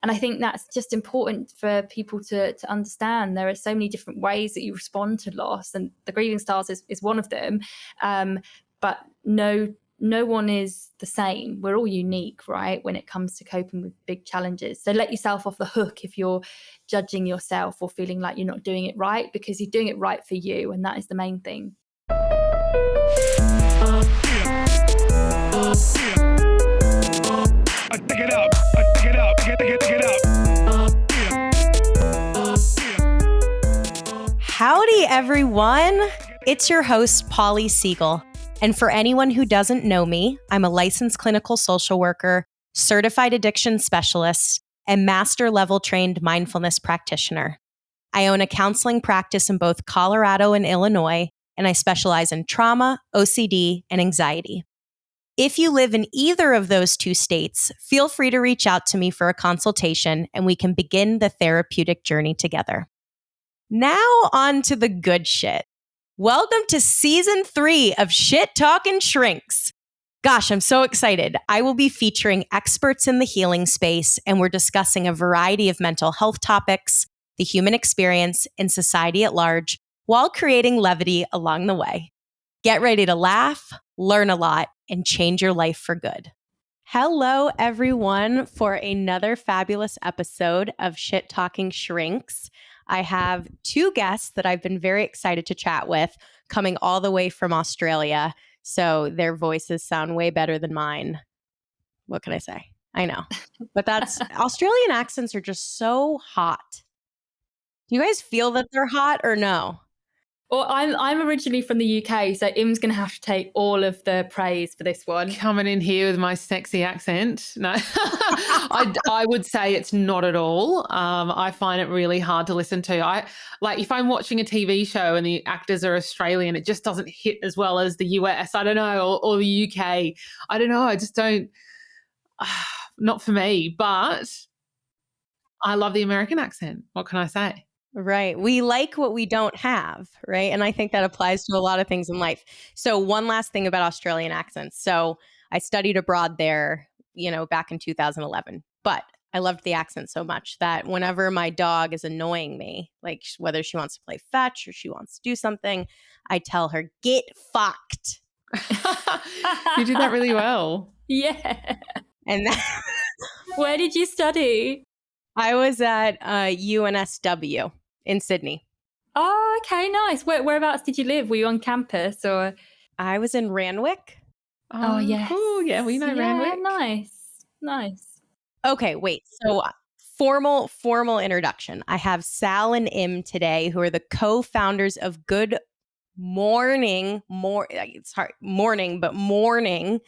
And I think that's just important for people to understand. There are so many different ways that you respond to loss, and the grieving styles is one of them. But no one is the same. We're all unique, right, when it comes to coping with big challenges. So let yourself off the hook if you're judging yourself or feeling like you're not doing it right, because you're doing it right for you, and that is the main thing. Pick it up, pick it up, pick it up. Howdy, everyone. It's your host, Polly Siegel. And for anyone who doesn't know me, I'm a licensed clinical social worker, certified addiction specialist, and master level trained mindfulness practitioner. I own a counseling practice in both Colorado and Illinois, and I specialize in trauma, OCD, and anxiety. If you live in either of those two states, feel free to reach out to me for a consultation and we can begin the therapeutic journey together. Now on to the good shit. Welcome to season 3 of Shit Talkin' Shrinks. Gosh, I'm so excited. I will be featuring experts in the healing space, and we're discussing a variety of mental health topics, the human experience, and society at large, while creating levity along the way. Get ready to laugh, learn a lot, and change your life for good. Hello, everyone, for another fabulous episode of Shit Talking Shrinks. I have 2 guests that I've been very excited to chat with, coming all the way from Australia. So their voices sound way better than mine. What can I say? I know. But that's Australian accents are just so hot. Do you guys feel that they're hot or no? Well, I'm originally from the UK, so Im's going to have to take all of the praise for this one. Coming in here with my sexy accent. No, I would say it's not at all. I find it really hard to listen to. If I'm watching a TV show and the actors are Australian, it just doesn't hit as well as the US, I don't know, or the UK. I don't know. I just don't, not for me, but I love the American accent. What can I say? Right. We like what we don't have, right? And I think that applies to a lot of things in life. So one last thing about Australian accents. So I studied abroad there, back in 2011, but I loved the accent so much that whenever my dog is annoying me, like whether she wants to play fetch or she wants to do something, I tell her, get fucked. You do that really well. Yeah. And Where did you study? I was at UNSW in Sydney. Oh, okay, nice. Whereabouts did you live? Were you on campus or? I was in Randwick. Oh, yes. Oh, yeah, we know Randwick. Nice. Okay, wait. So formal introduction. I have Sal and Im today, who are the co-founders of Good Mourning. It's hard, Mourning, but Mourning.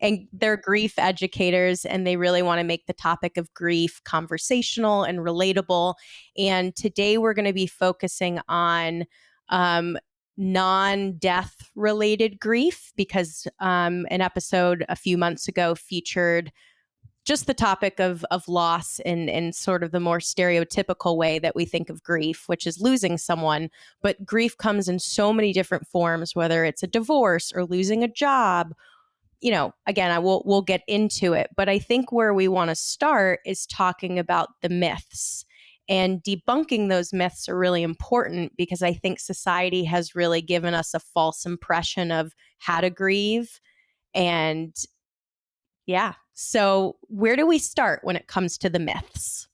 And they're grief educators, and they really want to make the topic of grief conversational and relatable. And today we're going to be focusing on non-death related grief, because an episode a few months ago featured just the topic of loss in sort of the more stereotypical way that we think of grief, which is losing someone. But grief comes in so many different forms, whether it's a divorce or losing a job. Again, we'll get into it, but I think where we want to start is talking about the myths, and debunking those myths are really important, because I think society has really given us a false impression of how to grieve. And yeah, so where do we start when it comes to the myths?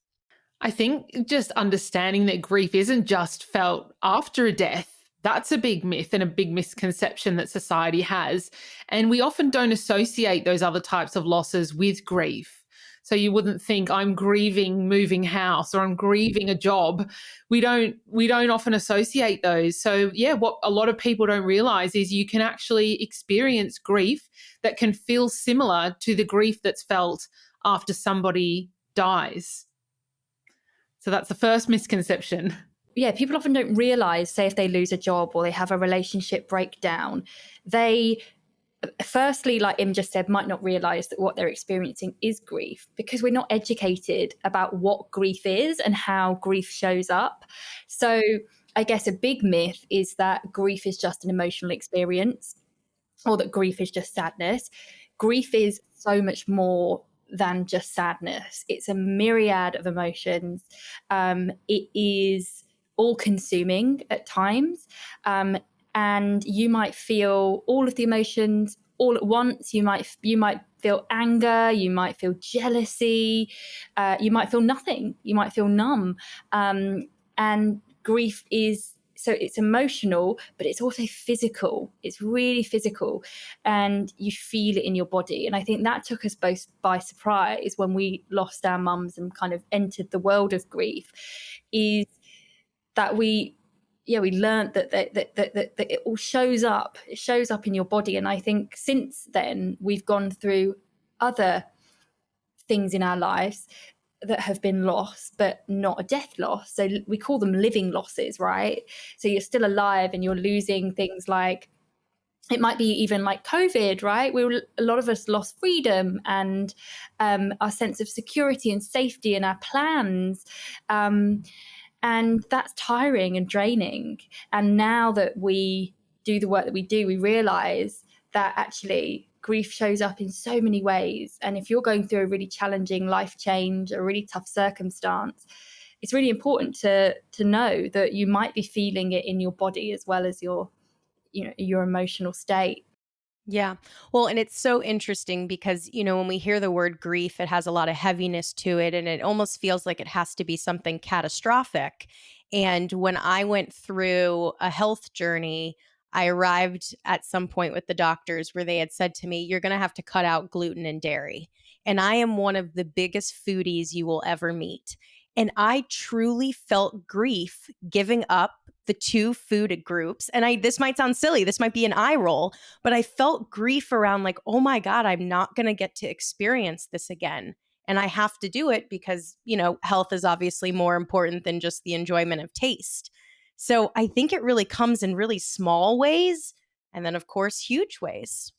I think just understanding that grief isn't just felt after a death. That's a big myth and a big misconception that society has. And we often don't associate those other types of losses with grief. So you wouldn't think I'm grieving moving house or I'm grieving a job. We don't often associate those. So yeah, what a lot of people don't realize is you can actually experience grief that can feel similar to the grief that's felt after somebody dies. So that's the first misconception. Yeah, people often don't realize, say if they lose a job or they have a relationship breakdown, they firstly, like Im just said, might not realize that what they're experiencing is grief, because we're not educated about what grief is and how grief shows up. So I guess a big myth is that grief is just an emotional experience, or that grief is just sadness. Grief is so much more than just sadness. It's a myriad of emotions. It is all-consuming at times, and you might feel all of the emotions all at once. You might feel anger, you might feel jealousy, you might feel nothing, you might feel numb. And grief is, so it's emotional, but it's also physical. It's really physical, and you feel it in your body. And I think that took us both by surprise when we lost our mums and kind of entered the world of grief, is that we learned that it all shows up. It shows up in your body. And I think since then we've gone through other things in our lives that have been lost, but not a death loss. So we call them living losses, right? So you're still alive and you're losing things like, it might be even like COVID, right? A lot of us lost freedom and our sense of security and safety and our plans. And that's tiring and draining. And now that we do the work that we do, we realize that actually grief shows up in so many ways. And if you're going through a really challenging life change, a really tough circumstance, it's really important to know that you might be feeling it in your body as well as your emotional state. Yeah. Well, and it's so interesting because, when we hear the word grief, it has a lot of heaviness to it, and it almost feels like it has to be something catastrophic. And when I went through a health journey, I arrived at some point with the doctors where they had said to me, you're going to have to cut out gluten and dairy. And I am one of the biggest foodies you will ever meet. And I truly felt grief giving up the two food groups. And this might sound silly, this might be an eye roll, but I felt grief around like, oh my God, I'm not going to get to experience this again. And I have to do it because, health is obviously more important than just the enjoyment of taste. So I think it really comes in really small ways and then, of course, huge ways.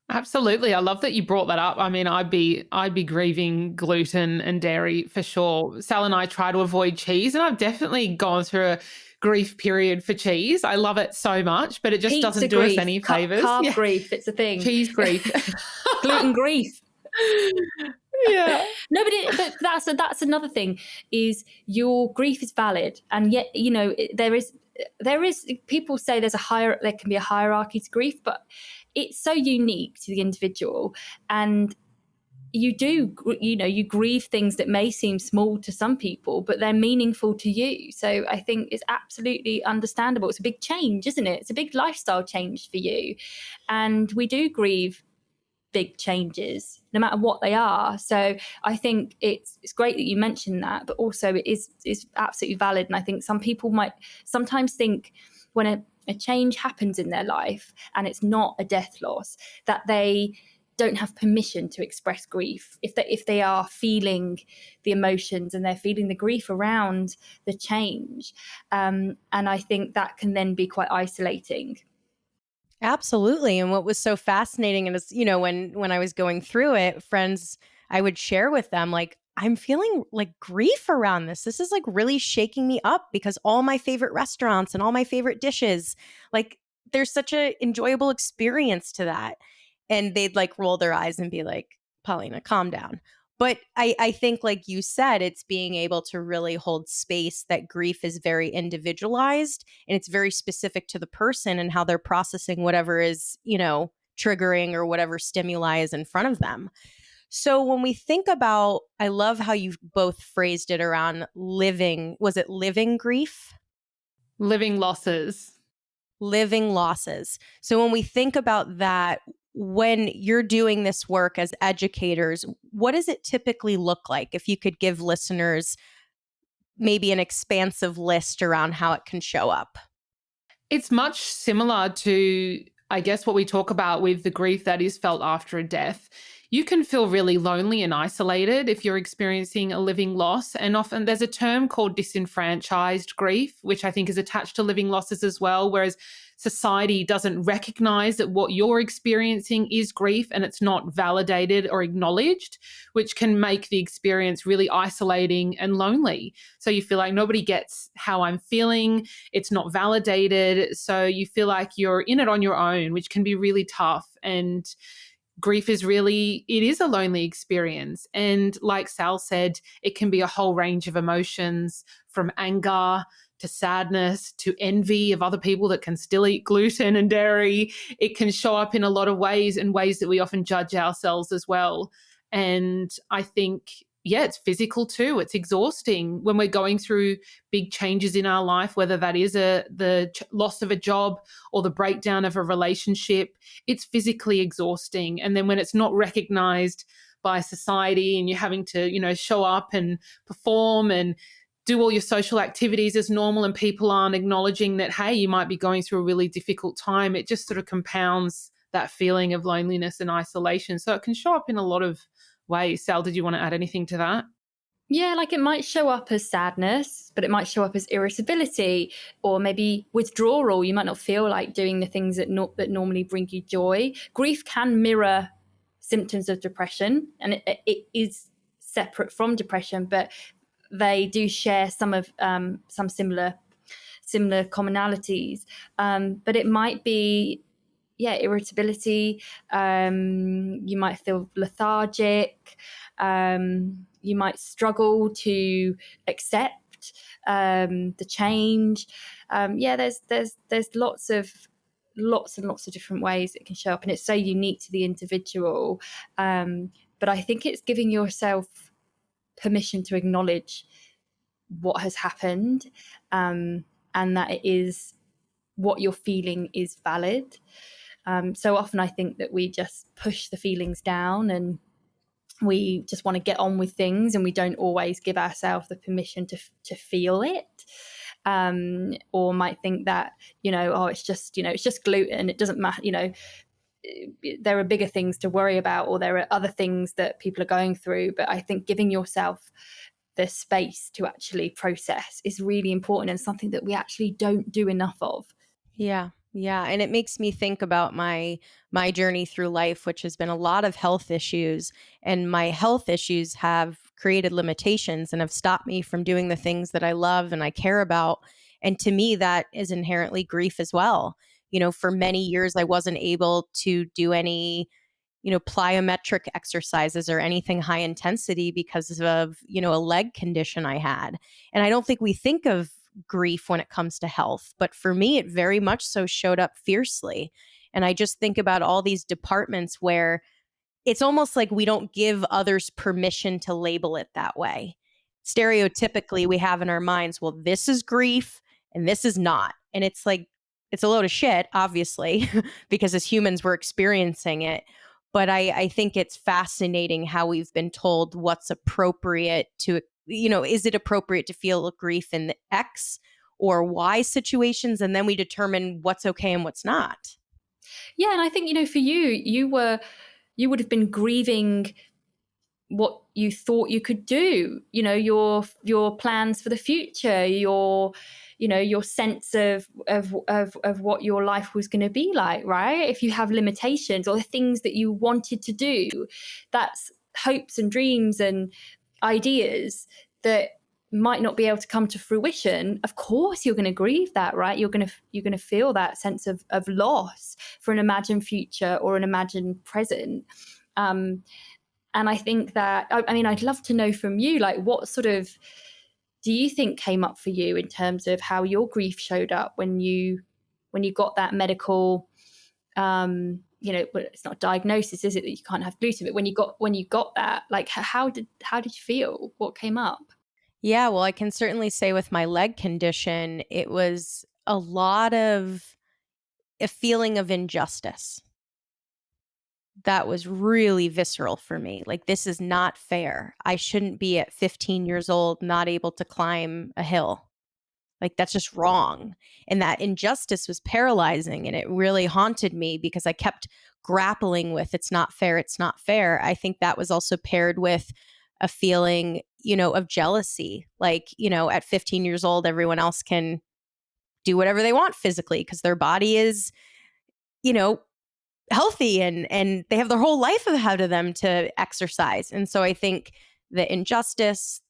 Absolutely. I love that you brought that up. I mean, I'd be grieving gluten and dairy for sure. Sal and I try to avoid cheese, and I've definitely gone through a grief period for cheese. I love it so much, but it just Pizza doesn't do grief, us any favors. Carb grief, it's a thing. Cheese grief. Gluten grief. Yeah. No, but that's another thing, is your grief is valid, and yet there is people say there can be a hierarchy to grief, but it's so unique to the individual, and you grieve things that may seem small to some people, but they're meaningful to you. So I think it's absolutely understandable. It's a big change, isn't it? It's a big lifestyle change for you, and we do grieve big changes no matter what they are. So I think it's great that you mentioned that, but also it is absolutely valid. And I think some people might sometimes think when a change happens in their life and it's not a death loss, that they don't have permission to express grief if they are feeling the emotions and they're feeling the grief around the change. And I think that can then be quite isolating. Absolutely. And what was so fascinating is, when I was going through it, friends, I would share with them, like, I'm feeling like grief around this. This is like really shaking me up because all my favorite restaurants and all my favorite dishes, like, there's such an enjoyable experience to that. And they'd like roll their eyes and be like, Paulina, calm down. But I think, like you said, it's being able to really hold space that grief is very individualized and it's very specific to the person and how they're processing whatever is, triggering or whatever stimuli is in front of them. So when we think about, I love how you both phrased it around was it living grief? Living losses. Living losses. So when we think about that, when you're doing this work as educators, what does it typically look like? If you could give listeners maybe an expansive list around how it can show up. It's much similar to, I guess, what we talk about with the grief that is felt after a death. You can feel really lonely and isolated if you're experiencing a living loss. And often there's a term called disenfranchised grief, which I think is attached to living losses as well, whereas society doesn't recognize that what you're experiencing is grief and it's not validated or acknowledged, which can make the experience really isolating and lonely. So you feel like nobody gets how I'm feeling. It's not validated. So you feel like you're in it on your own, which can be really tough. And grief is really, it is a lonely experience. And like Sal said, it can be a whole range of emotions, from anger to sadness to envy of other people that can still eat gluten and dairy. It can show up in a lot of ways, and ways that we often judge ourselves as well. And I think, yeah, it's physical too. It's exhausting when we're going through big changes in our life, whether that is the loss of a job or the breakdown of a relationship. It's physically exhausting. And then when it's not recognized by society, and you're having to, show up and perform and do all your social activities as normal, and people aren't acknowledging that, hey, you might be going through a really difficult time, it just sort of compounds that feeling of loneliness and isolation. So it can show up in a lot of ways. Sal, did you want to add anything to that? Yeah, like it might show up as sadness, but it might show up as irritability or maybe withdrawal. You might not feel like doing the things that normally bring you joy. Grief can mirror symptoms of depression, and it is separate from depression, but they do share some similar commonalities. But it might be, irritability. You might feel lethargic. You might struggle to accept the change. There's lots and lots of different ways it can show up, and it's so unique to the individual. But I think it's giving yourself permission to acknowledge what has happened, and that it is what you're feeling is valid. So often I think that we just push the feelings down, and we just want to get on with things, and we don't always give ourselves the permission to feel it. Or might think that, it's just gluten, it doesn't matter, there are bigger things to worry about, or there are other things that people are going through. But I think giving yourself the space to actually process is really important, and something that we actually don't do enough of. Yeah. Yeah. And it makes me think about my journey through life, which has been a lot of health issues. And my health issues have created limitations and have stopped me from doing the things that I love and I care about. And to me, that is inherently grief as well. For many years, I wasn't able to do any plyometric exercises or anything high intensity because of, a leg condition I had. And I don't think we think of grief when it comes to health, but for me, it very much so showed up fiercely. And I just think about all these departments where it's almost like we don't give others permission to label it that way. Stereotypically, we have in our minds, well, this is grief and this is not. And it's like, it's a load of shit, obviously, because as humans, we're experiencing it. But I think it's fascinating how we've been told what's appropriate to, is it appropriate to feel grief in the X or Y situations? And then we determine what's okay and what's not. Yeah, and I think, for you would have been grieving what you thought you could do, your plans for the future, your sense of what your life was going to be like, right? If you have limitations or the things that you wanted to do, that's hopes and dreams and ideas that might not be able to come to fruition. Of course you're going to grieve that, right? You're going to feel that sense of loss for an imagined future or an imagined present. And I think that, I'd love to know from you, like, what sort of do you think came up for you in terms of how your grief showed up when you got that medical, it's not a diagnosis, is it, that you can't have gluten? But when you got that, like, how did you feel? What came up? Yeah, well, I can certainly say with my leg condition, it was a lot of a feeling of injustice. That was really visceral for me. Like, this is not fair. I shouldn't be at 15 years old, not able to climb a hill. Like, that's just wrong. And that injustice was paralyzing, and it really haunted me because I kept grappling with it's not fair, it's not fair. I think that was also paired with a feeling, of jealousy. Like, at 15 years old, everyone else can do whatever they want physically because their body is, healthy and they have their whole life ahead of them to exercise. And so I think the injustice,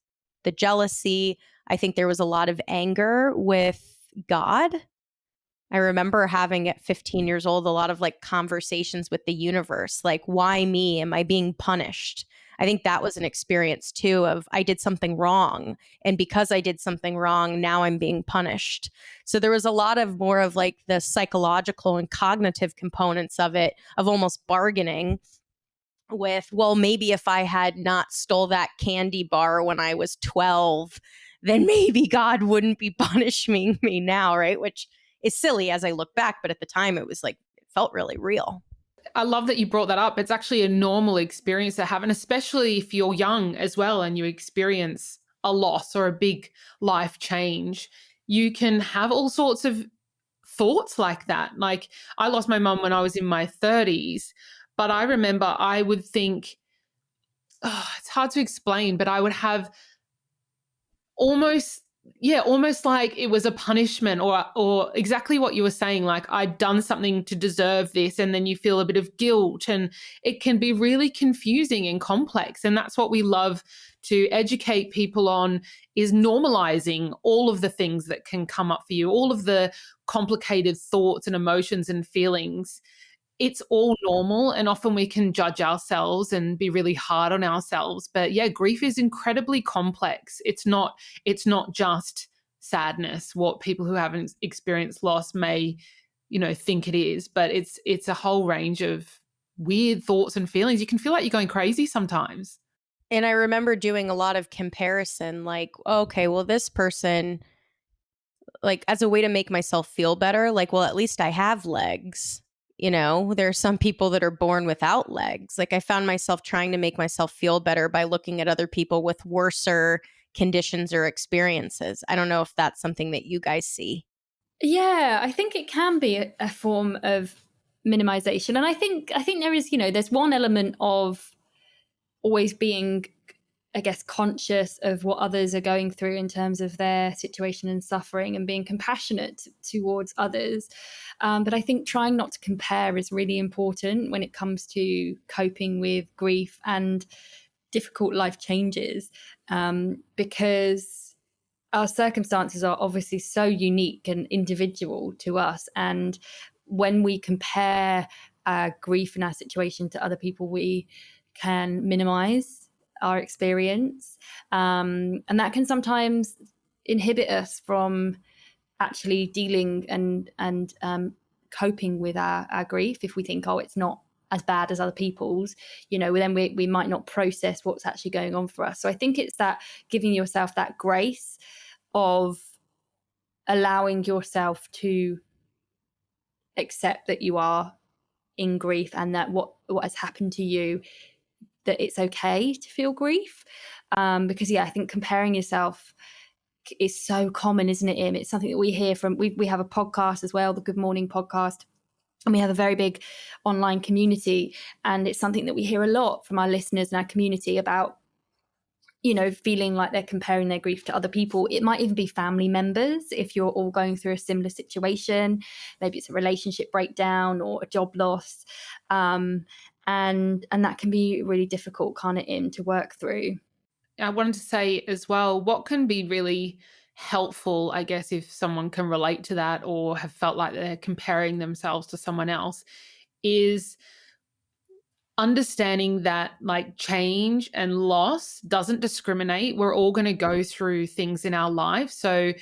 the jealousy, I think there was a lot of anger with God I remember having at 15 years old a lot of like conversations with the universe, like, why me? Am I being punished? I think that was an experience too of I did something wrong. And because I did something wrong, now I'm being punished. So there was a lot of more of like the psychological and cognitive components of it, of almost bargaining with, well, maybe if I had not stole that candy bar when I was 12, then maybe God wouldn't be punishing me now, right? Which is silly as I look back, but at the time it was like, it felt really real. I love that you brought that up. It's actually a normal experience to have, and especially if you're young as well and you experience a loss or a big life change, you can have all sorts of thoughts like that. Like, I lost my mum when I was in my 30s, but I remember I would think, oh, it's hard to explain, but I would have almost, yeah, almost like it was a punishment, or exactly what you were saying, like I'd done something to deserve this, and then you feel a bit of guilt, and it can be really confusing and complex. And that's what we love to educate people on, is normalizing all of the things that can come up for you, all of the complicated thoughts and emotions and feelings. It's all normal, and often we can judge ourselves and be really hard on ourselves. But yeah, grief is incredibly complex. It's not just sadness, what people who haven't experienced loss may, think it is, but it's a whole range of weird thoughts and feelings. You can feel like you're going crazy sometimes. And I remember doing a lot of comparison, like, okay, well, this person, like, as a way to make myself feel better, like, well, at least I have legs. There are some people that are born without legs. Like, I found myself trying to make myself feel better by looking at other people with worser conditions or experiences. I don't know if that's something that you guys see. Yeah, I think it can be a form of minimization. And I think there is, there's one element of always being, I guess, conscious of what others are going through in terms of their situation and suffering, and being compassionate towards others. But I think trying not to compare is really important when it comes to coping with grief and difficult life changes, because our circumstances are obviously so unique and individual to us. And when we compare our grief and our situation to other people, we can minimize our experience. And that can sometimes inhibit us from actually dealing and coping with our grief. If we think, oh, it's not as bad as other people's, then we might not process what's actually going on for us. So I think it's that giving yourself that grace of allowing yourself to accept that you are in grief, and that what has happened to you, that it's okay to feel grief. Because I think comparing yourself is so common, isn't it, Im? It's something that we hear from, we have a podcast as well, the Good Mourning podcast, and we have a very big online community, and it's something that we hear a lot from our listeners and our community about, feeling like they're comparing their grief to other people. It might even be family members if you're all going through a similar situation. Maybe it's a relationship breakdown or a job loss. And that can be really difficult, can't it, Im, to work through. I wanted to say as well, what can be really helpful, I guess, if someone can relate to that or have felt like they're comparing themselves to someone else, is understanding that like change and loss doesn't discriminate. We're all going to go through things in our life. So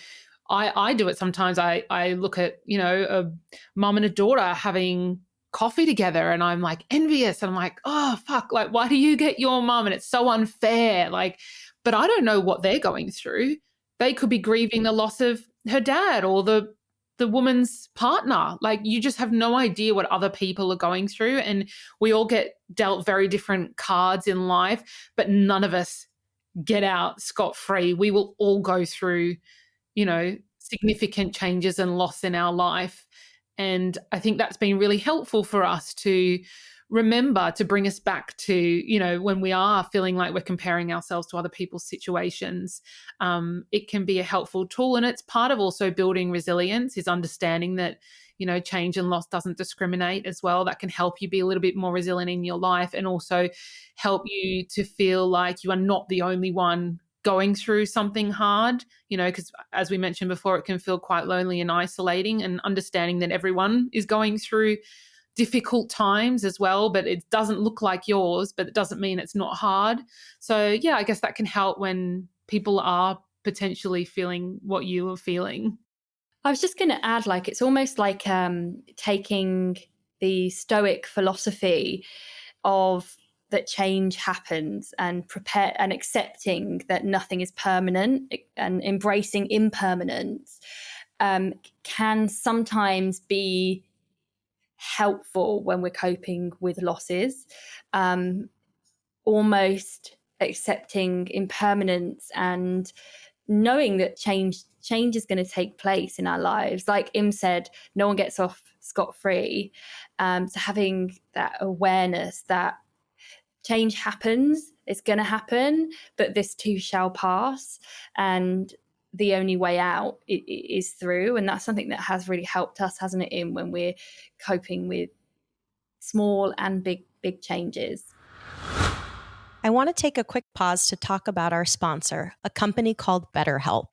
I do it sometimes. I look at, a mum and a daughter having coffee together, and I'm like envious, and I'm like, oh fuck, like, why do you get your mum? And it's so unfair. Like, but I don't know what they're going through. They could be grieving the loss of her dad or the woman's partner. Like, you just have no idea what other people are going through. And we all get dealt very different cards in life, but none of us get out scot-free. We will all go through, significant changes and loss in our life. And I think that's been really helpful for us to remember, to bring us back to, when we are feeling like we're comparing ourselves to other people's situations. It can be a helpful tool. And it's part of also building resilience, is understanding that, change and loss doesn't discriminate as well. That can help you be a little bit more resilient in your life, and also help you to feel like you are not the only one going through something hard, because as we mentioned before, it can feel quite lonely and isolating, and understanding that everyone is going through difficult times as well, but it doesn't look like yours, but it doesn't mean it's not hard. So yeah, I guess that can help when people are potentially feeling what you are feeling. I was just going to add, it's almost like taking the Stoic philosophy of that change happens, and prepare and accepting that nothing is permanent, and embracing impermanence can sometimes be helpful when we're coping with losses. Almost accepting impermanence and knowing that change is going to take place in our lives. Like Im said, no one gets off scot-free. So having that awareness that change happens, it's going to happen, but this too shall pass, and the only way out is through. And that's something that has really helped us, hasn't it, Im, when we're coping with small and big changes. I want to take a quick pause to talk about our sponsor, a company called BetterHelp.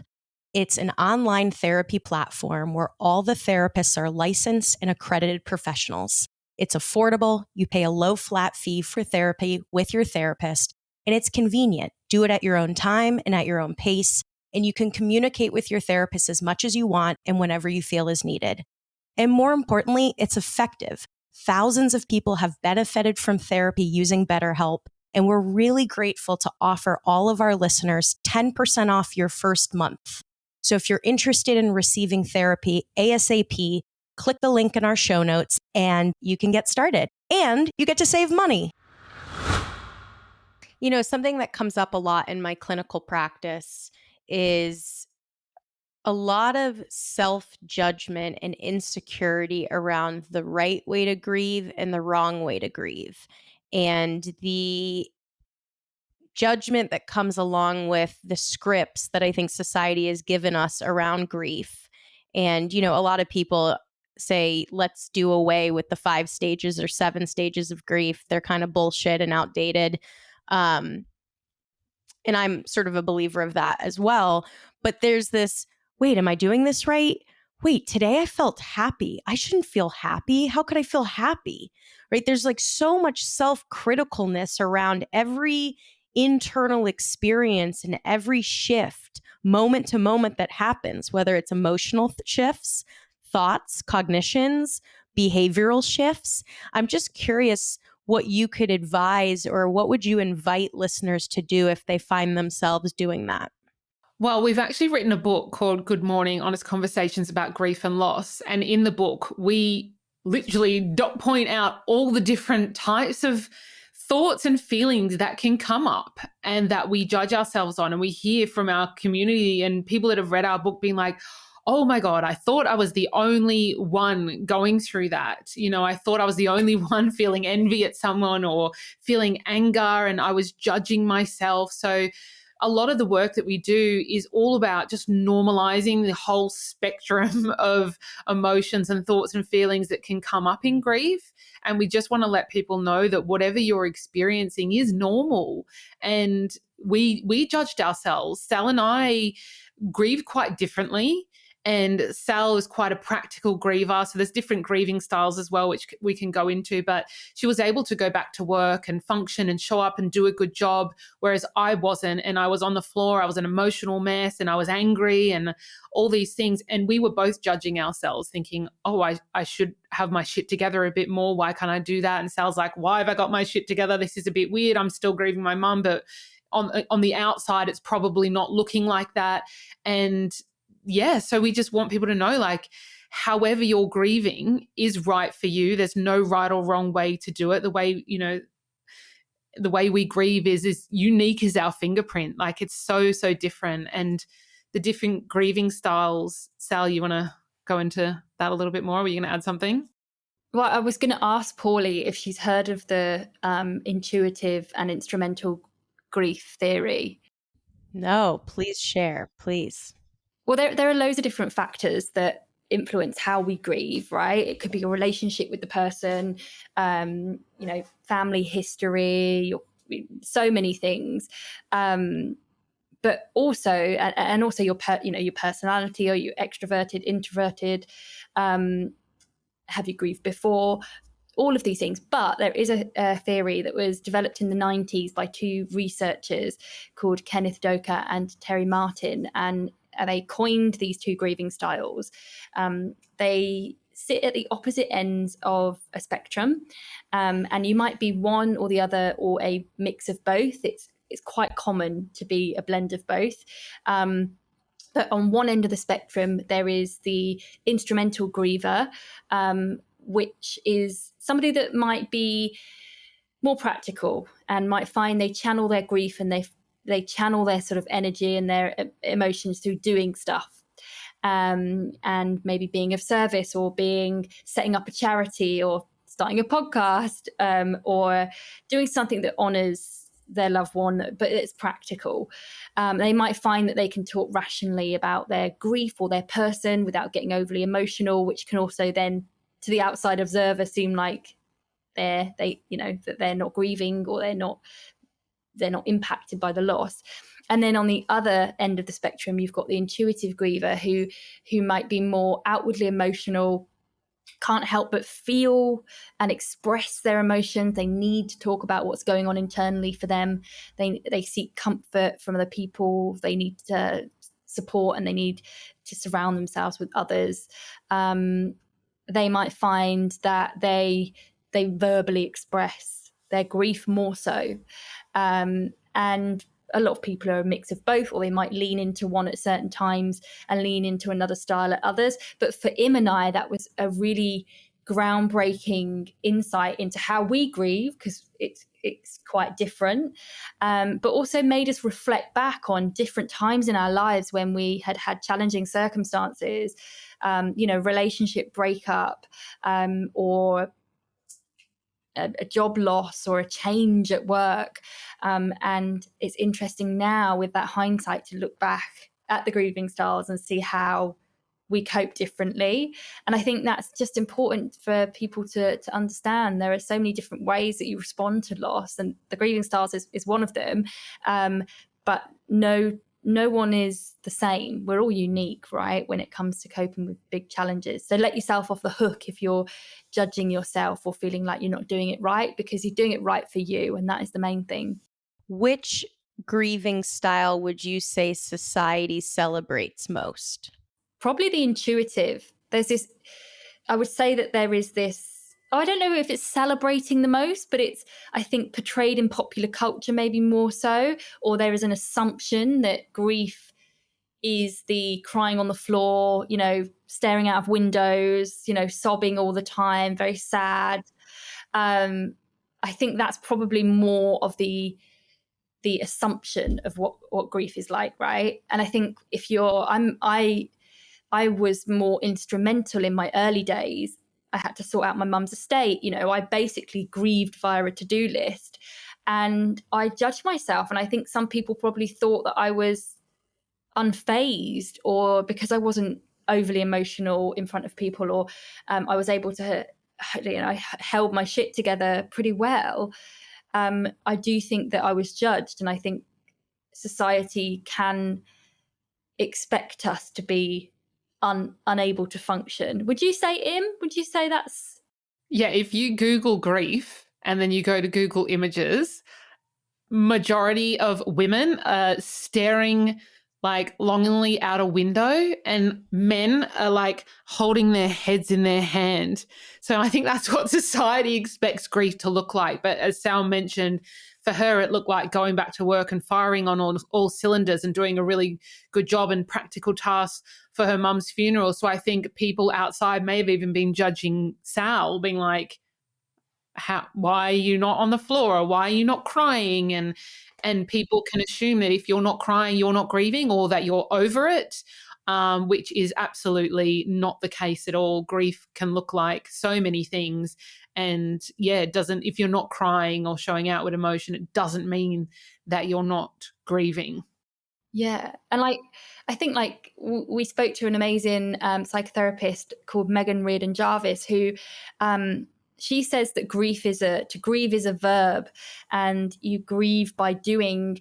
It's an online therapy platform where all the therapists are licensed and accredited professionals. It's affordable, you pay a low flat fee for therapy with your therapist, and it's convenient. Do it at your own time and at your own pace, and you can communicate with your therapist as much as you want and whenever you feel is needed. And more importantly, it's effective. Thousands of people have benefited from therapy using BetterHelp, and we're really grateful to offer all of our listeners 10% off your first month. So if you're interested in receiving therapy ASAP, click the link in our show notes and you can get started. And you get to save money. Something that comes up a lot in my clinical practice is a lot of self-judgment and insecurity around the right way to grieve and the wrong way to grieve. And the judgment that comes along with the scripts that I think society has given us around grief. And, a lot of people say, let's do away with the 5 stages or 7 stages of grief. They're kind of bullshit and outdated. And I'm sort of a believer of that as well. But there's this, wait, am I doing this right? Wait, today I felt happy. I shouldn't feel happy. How could I feel happy? Right? There's so much self-criticalness around every internal experience and every shift, moment to moment, that happens, whether it's emotional shifts, thoughts, cognitions, behavioral shifts. I'm just curious what you could advise, or what would you invite listeners to do if they find themselves doing that? Well, we've actually written a book called Good Mourning, Honest Conversations about Grief and Loss. And in the book, we literally point out all the different types of thoughts and feelings that can come up and that we judge ourselves on. And we hear from our community and people that have read our book being like, oh my God, I thought I was the only one going through that. I thought I was the only one feeling envy at someone or feeling anger, and I was judging myself. So a lot of the work that we do is all about just normalizing the whole spectrum of emotions and thoughts and feelings that can come up in grief. And we just want to let people know that whatever you're experiencing is normal. And we judged ourselves. Sal and I grieve quite differently. And Sal is quite a practical griever. So there's different grieving styles as well, which we can go into. But she was able to go back to work and function and show up and do a good job, whereas I wasn't. And I was on the floor. I was an emotional mess and I was angry and all these things. And we were both judging ourselves, thinking, oh, I should have my shit together a bit more. Why can't I do that? And Sal's like, why have I got my shit together? This is a bit weird. I'm still grieving my mum, but on the outside, it's probably not looking like that. And yeah, so we just want people to know, however you're grieving is right for you. There's no right or wrong way to do it. The way, the way we grieve is unique as our fingerprint. It's so different. And the different grieving styles. Sal, you want to go into that a little bit more? Were you going to add something? Well, I was going to ask Paulie if she's heard of the intuitive and instrumental grief theory. No, please share, please. Well, there are loads of different factors that influence how we grieve, right? It could be your relationship with the person, family history, so many things. but also, and also your personality. Are you extroverted, introverted? Have you grieved before? All of these things. But there is a theory that was developed in the 90s by two researchers called Kenneth Doka and Terry Martin, and they coined these two grieving styles. They sit at the opposite ends of a spectrum, and you might be one or the other or a mix of both. It's quite common to be a blend of both. But on one end of the spectrum, there is the instrumental griever, which is somebody that might be more practical and might find they channel their grief and they channel their sort of energy and their emotions through doing stuff, and maybe being of service or setting up a charity or starting a podcast, or doing something that honors their loved one, but it's practical. They might find that they can talk rationally about their grief or their person without getting overly emotional, which can also then, to the outside observer, seem like that they're not grieving or they're not impacted by the loss. And then on the other end of the spectrum, you've got the intuitive griever who might be more outwardly emotional, can't help but feel and express their emotions. They need to talk about what's going on internally for them. They seek comfort from other people. They need to support and they need to surround themselves with others. They might find that they verbally express their grief more so. And a lot of people are a mix of both, or they might lean into one at certain times and lean into another style at others. But for Im and I, that was a really groundbreaking insight into how we grieve, because it's quite different, but also made us reflect back on different times in our lives when we had challenging circumstances, relationship breakup, or a job loss or a change at work. And it's interesting now with that hindsight to look back at the grieving styles and see how we cope differently. And I think that's just important for people to understand. There are so many different ways that you respond to loss, and the grieving styles is one of them. But no one is the same. We're all unique, right, when it comes to coping with big challenges. So let yourself off the hook if you're judging yourself or feeling like you're not doing it right, because you're doing it right for you, and that is the main thing. Which grieving style would you say society celebrates most? Probably the intuitive. I would say that there is this, I don't know if it's celebrating the most, but it's, I think, portrayed in popular culture maybe more so, or there is an assumption that grief is the crying on the floor, staring out of windows, sobbing all the time, very sad. I think that's probably more of the assumption of what grief is like, right? And I think I was more instrumental in my early days. I had to sort out my mum's estate. I basically grieved via a to-do list, and I judged myself. And I think some people probably thought that I was unfazed, or because I wasn't overly emotional in front of people, or I was able to, I held my shit together pretty well. I do think that I was judged, and I think society can expect us to be unable to function. Would you say, Im? Would you say that's... Yeah, if you Google grief and then you go to Google Images, majority of women are staring like longingly out a window, and men are like holding their heads in their hand. So I think that's what society expects grief to look like. But as Sal mentioned, for her, it looked like going back to work and firing on all cylinders and doing a really good job and practical tasks for her mum's funeral. So I think people outside may have even been judging Sal, being like, why are you not on the floor? Or why are you not crying? And people can assume that if you're not crying, you're not grieving, or that you're over it, which is absolutely not the case at all. Grief can look like so many things. And it doesn't, if you're not crying or showing outward emotion, it doesn't mean that you're not grieving. Yeah. And I think we spoke to an amazing psychotherapist called Megan Reardon Jarvis, who she says that to grieve is a verb, and you grieve by doing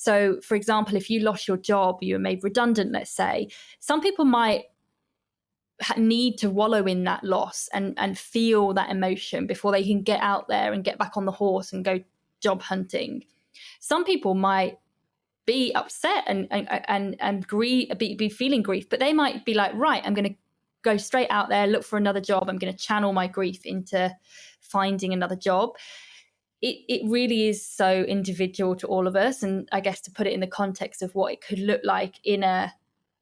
So, for example, if you lost your job, you were made redundant, let's say, some people might need to wallow in that loss and feel that emotion before they can get out there and get back on the horse and go job hunting. Some people might be upset and be feeling grief, but they might be like, right, I'm going to go straight out there, look for another job. I'm going to channel my grief into finding another job. It really is so individual to all of us. And I guess to put it in the context of what it could look like in a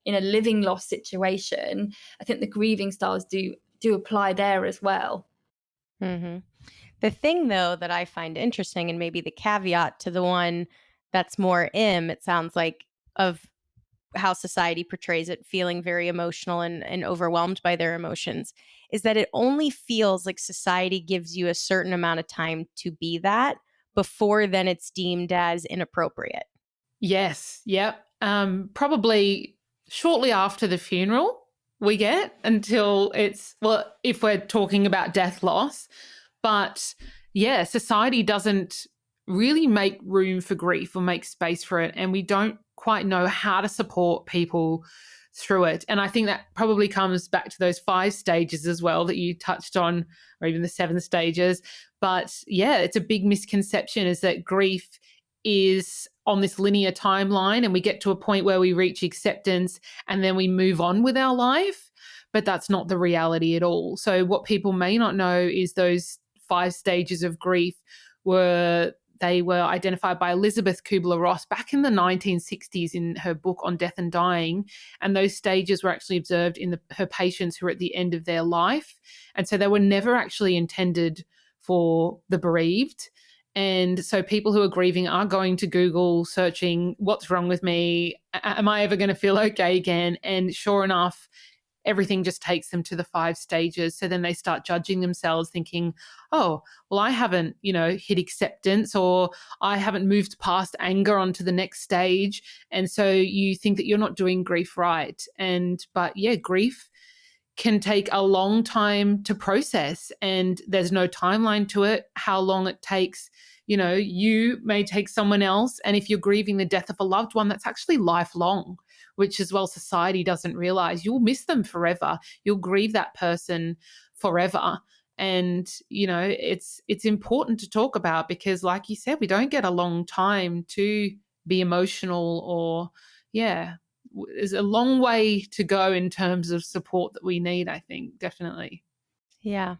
living loss situation, I think the grieving styles do apply there as well. Mm-hmm. The thing, though, that I find interesting, and maybe the caveat to the one that's more it sounds like, of how society portrays it, feeling very emotional and overwhelmed by their emotions, is that it only feels like society gives you a certain amount of time to be that before then it's deemed as inappropriate. Yes. Yep. Probably shortly after the funeral, we get until it's, well, if we're talking about death loss. But yeah, society doesn't really make room for grief or make space for it. And we don't quite know how to support people through it. And I think that probably comes back to those 5 stages as well that you touched on, or even the 7 stages. But yeah, it's a big misconception is that grief is on this linear timeline and we get to a point where we reach acceptance and then we move on with our life. But that's not the reality at all. So what people may not know is those 5 stages of grief were identified by Elizabeth Kubler-Ross back in the 1960s in her book on death and dying. And those stages were actually observed in her patients who were at the end of their life. And so they were never actually intended for the bereaved. And so people who are grieving are going to Google searching, what's wrong with me? Am I ever going to feel okay again? And sure enough, everything just takes them to the 5 stages. So then they start judging themselves thinking, oh, well, I haven't, hit acceptance, or I haven't moved past anger onto the next stage. And so you think that you're not doing grief right. But yeah, grief can take a long time to process and there's no timeline to it, how long it takes. You may take someone else. And if you're grieving the death of a loved one, that's actually lifelong, which as well society doesn't realize. You'll miss them forever. You'll grieve that person forever. And, it's important to talk about because like you said, we don't get a long time to be emotional or, yeah, there's a long way to go in terms of support that we need, I think, definitely. Yeah.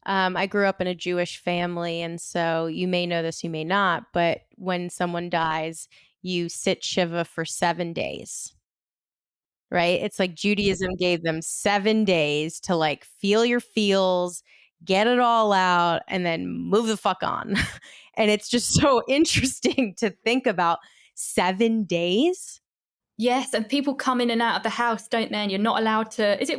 I grew up in a Jewish family, and so you may know this, you may not, but when someone dies, you sit Shiva for 7 days, right? It's like Judaism gave them 7 days to like feel your feels, get it all out, and then move the fuck on. And it's just so interesting to think about 7 days. Yes, and people come in and out of the house, don't they? And you're not allowed to, you're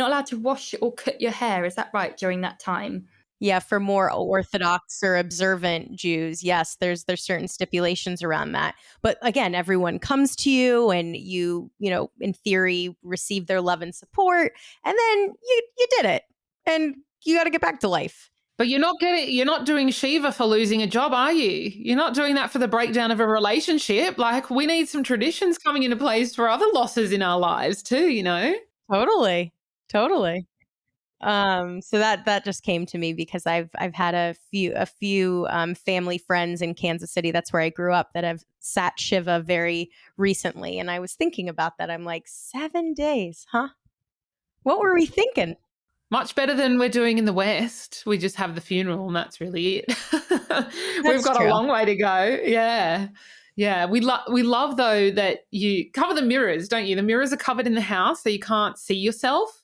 not allowed to wash or cut your hair, is that right, during that time? Yeah, for more Orthodox or observant Jews, yes, there's certain stipulations around that. But again, everyone comes to you and you in theory, receive their love and support, and then you did it. And you got to get back to life. But you're not doing Shiva for losing a job, are you? You're not doing that for the breakdown of a relationship. Like, we need some traditions coming into place for other losses in our lives too, Totally. So that just came to me because I've had a few family friends in Kansas City. That's where I grew up that have sat Shiva very recently, and I was thinking about that. I'm like, 7 days, huh? What were we thinking? Much better than we're doing in the West. We just have the funeral and that's really it. We've got true. a long way to go. Yeah. Yeah. We love though that you cover the mirrors, don't you? The mirrors are covered in the house so you can't see yourself.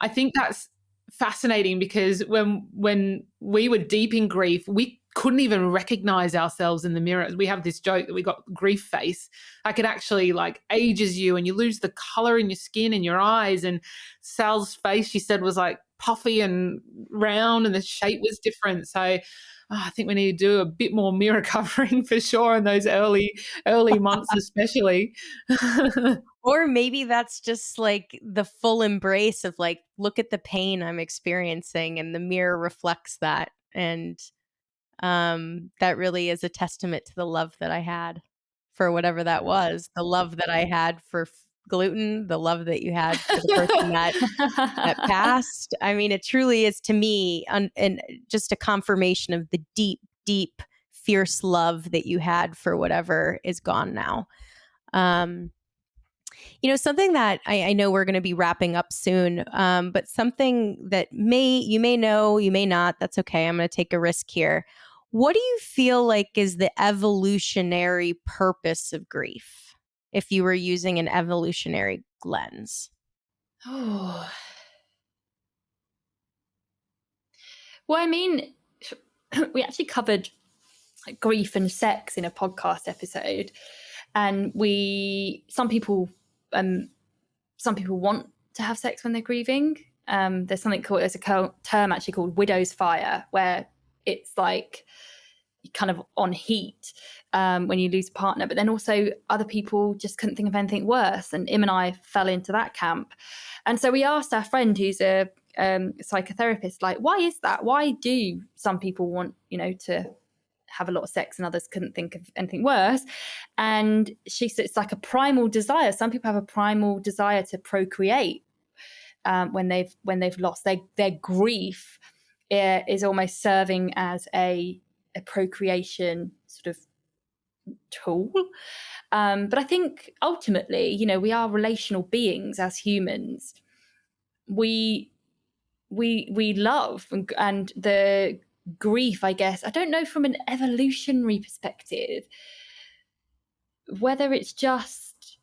I think that's fascinating because when we were deep in grief, we couldn't even recognize ourselves in the mirror. We have this joke that we got grief face. Like, it actually like ages you and you lose the color in your skin and your eyes. And Sal's face, she said, was like puffy and round and the shape was different. So I think we need to do a bit more mirror covering for sure in those early months especially. Or maybe that's just like the full embrace of like, look at the pain I'm experiencing and the mirror reflects that. And that really is a testament to the love that I had. for whatever that was, the love that I had for gluten, the love that you had for the person that passed. I mean, it truly is to me, and just a confirmation of the deep, deep, fierce love that you had for whatever is gone now. Something that I know we're going to be wrapping up soon, but something that you may know, you may not. That's okay. I'm going to take a risk here. What do you feel like is the evolutionary purpose of grief, if you were using an evolutionary lens? Oh. Well, I mean, we actually covered grief and sex in a podcast episode, and some people want to have sex when they're grieving. There's a term actually called widow's fire, where it's like kind of on heat when you lose a partner. But then also other people just couldn't think of anything worse, and Im and I fell into that camp. And so we asked our friend, who's a psychotherapist, like, why is that? Why do some people want, to have a lot of sex and others couldn't think of anything worse? And she said it's like a primal desire. Some people have a primal desire to procreate when they've lost. Their grief is almost serving as a procreation sort of tool. But I think ultimately, we are relational beings as humans. We love, and the grief, I guess, I don't know from an evolutionary perspective whether it's just,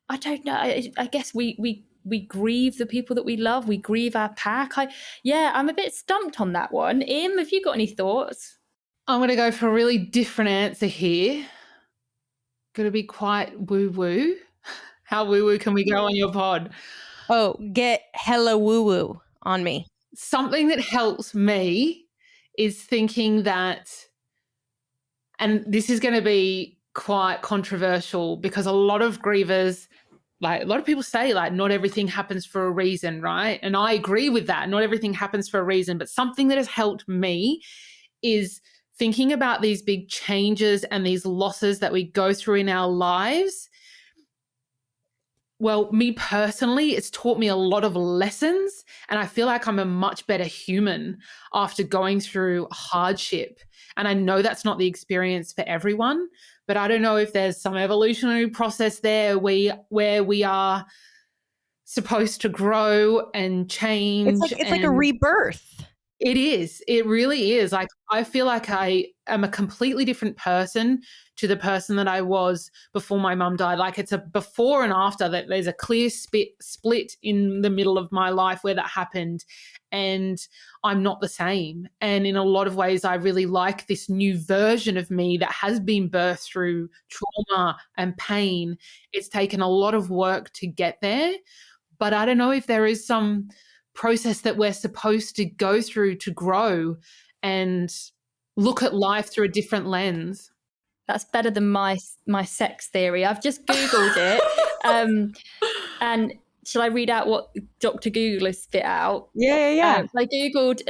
I don't know. I guess we grieve the people that we love. We grieve our pack. I'm a bit stumped on that one. Im, have you got any thoughts? I'm going to go for a really different answer here. Going to be quite woo-woo. How woo-woo can we go on your pod? Oh, get hella woo-woo on me. Something that helps me is thinking that, and this is going to be quite controversial because a lot of grievers, like a lot of people say, like, not everything happens for a reason, right? And I agree with that. Not everything happens for a reason. But something that has helped me is thinking about these big changes and these losses that we go through in our lives. Well, me personally, it's taught me a lot of lessons, and I feel like I'm a much better human after going through hardship. And I know that's not the experience for everyone, but I don't know if there's some evolutionary process there where we are supposed to grow and change. It's like a rebirth. It is. It really is. Like, I feel like I am a completely different person to the person that I was before my mum died. Like, it's a before and after. That there's a clear split in the middle of my life where that happened, and I'm not the same. And in a lot of ways, I really like this new version of me that has been birthed through trauma and pain. It's taken a lot of work to get there, but I don't know if there is some process that we're supposed to go through to grow and look at life through a different lens. That's better than my sex theory. I've just Googled it. And shall I read out what Dr. Google has spit out? Yeah. I Googled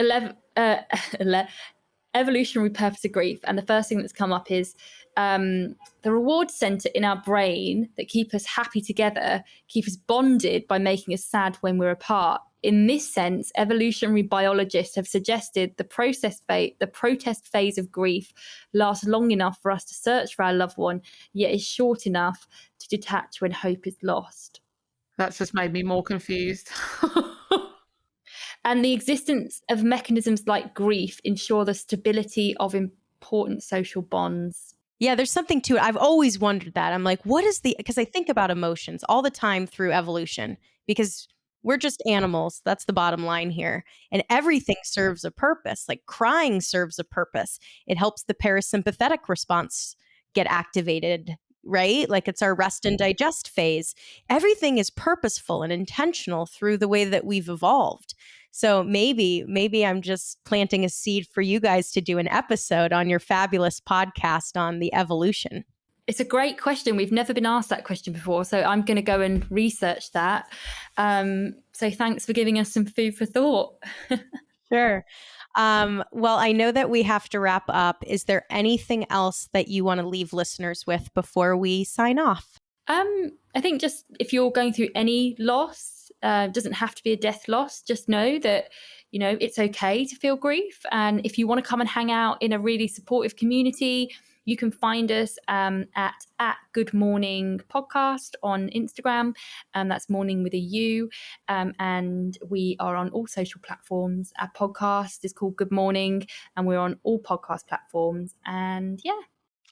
evolutionary purpose of grief, and the first thing that's come up is the reward center in our brain that keep us happy together, keep us bonded by making us sad when we're apart. In this sense, evolutionary biologists have suggested the protest phase of grief lasts long enough for us to search for our loved one, yet is short enough to detach when hope is lost. That's just made me more confused. And the existence of mechanisms like grief ensure the stability of important social bonds. Yeah, there's something to it. I've always wondered that. I'm like, because I think about emotions all the time through evolution, because we're just animals. That's the bottom line here. And everything serves a purpose. Like crying serves a purpose. It helps the parasympathetic response get activated, right? Like it's our rest and digest phase. Everything is purposeful and intentional through the way that we've evolved. So maybe I'm just planting a seed for you guys to do an episode on your fabulous podcast on the evolution. It's a great question. We've never been asked that question before, so I'm going to go and research that. So thanks for giving us some food for thought. Sure. Well, I know that we have to wrap up. Is there anything else that you want to leave listeners with before we sign off? I think just if you're going through any loss, doesn't have to be a death loss, just know that, it's okay to feel grief. And if you want to come and hang out in a really supportive community, you can find us at Good Mourning Podcast on Instagram. That's morning with a U. And we are on all social platforms. Our podcast is called Good Mourning, and we're on all podcast platforms. And yeah.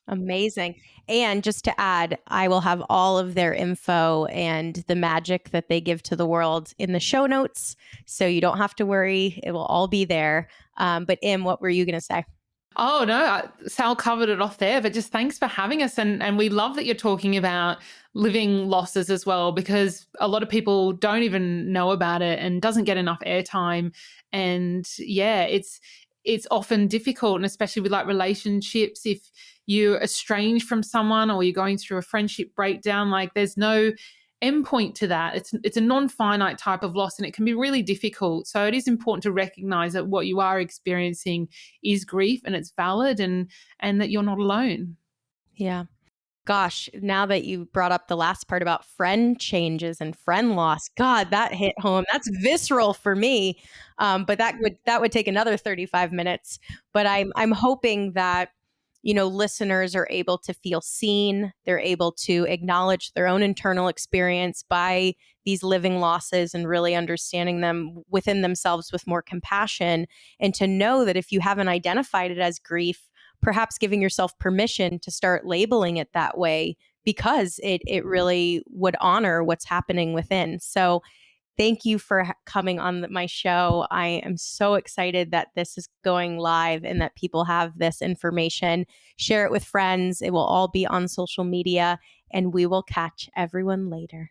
Amazing. And just to add, I will have all of their info and the magic that they give to the world in the show notes. So you don't have to worry. It will all be there. But Im, what were you going to say? Oh, no, Sal covered it off there, but just thanks for having us. And we love that you're talking about living losses as well, because a lot of people don't even know about it and doesn't get enough airtime. And yeah, it's often difficult, and especially with like relationships, if you're estranged from someone or you're going through a friendship breakdown, like there's no endpoint to that. It's a non-finite type of loss, and it can be really difficult. So it is important to recognize that what you are experiencing is grief, and it's valid, and that you're not alone. Yeah. Gosh, now that you brought up the last part about friend changes and friend loss, God, that hit home. That's visceral for me. But that would take another 35 minutes. But I'm hoping that, listeners are able to feel seen. They're able to acknowledge their own internal experience by these living losses and really understanding them within themselves with more compassion. And to know that if you haven't identified it as grief, perhaps giving yourself permission to start labeling it that way, because it really would honor what's happening within. So thank you for coming on my show. I am so excited that this is going live and that people have this information. Share it with friends. It will all be on social media, and we will catch everyone later.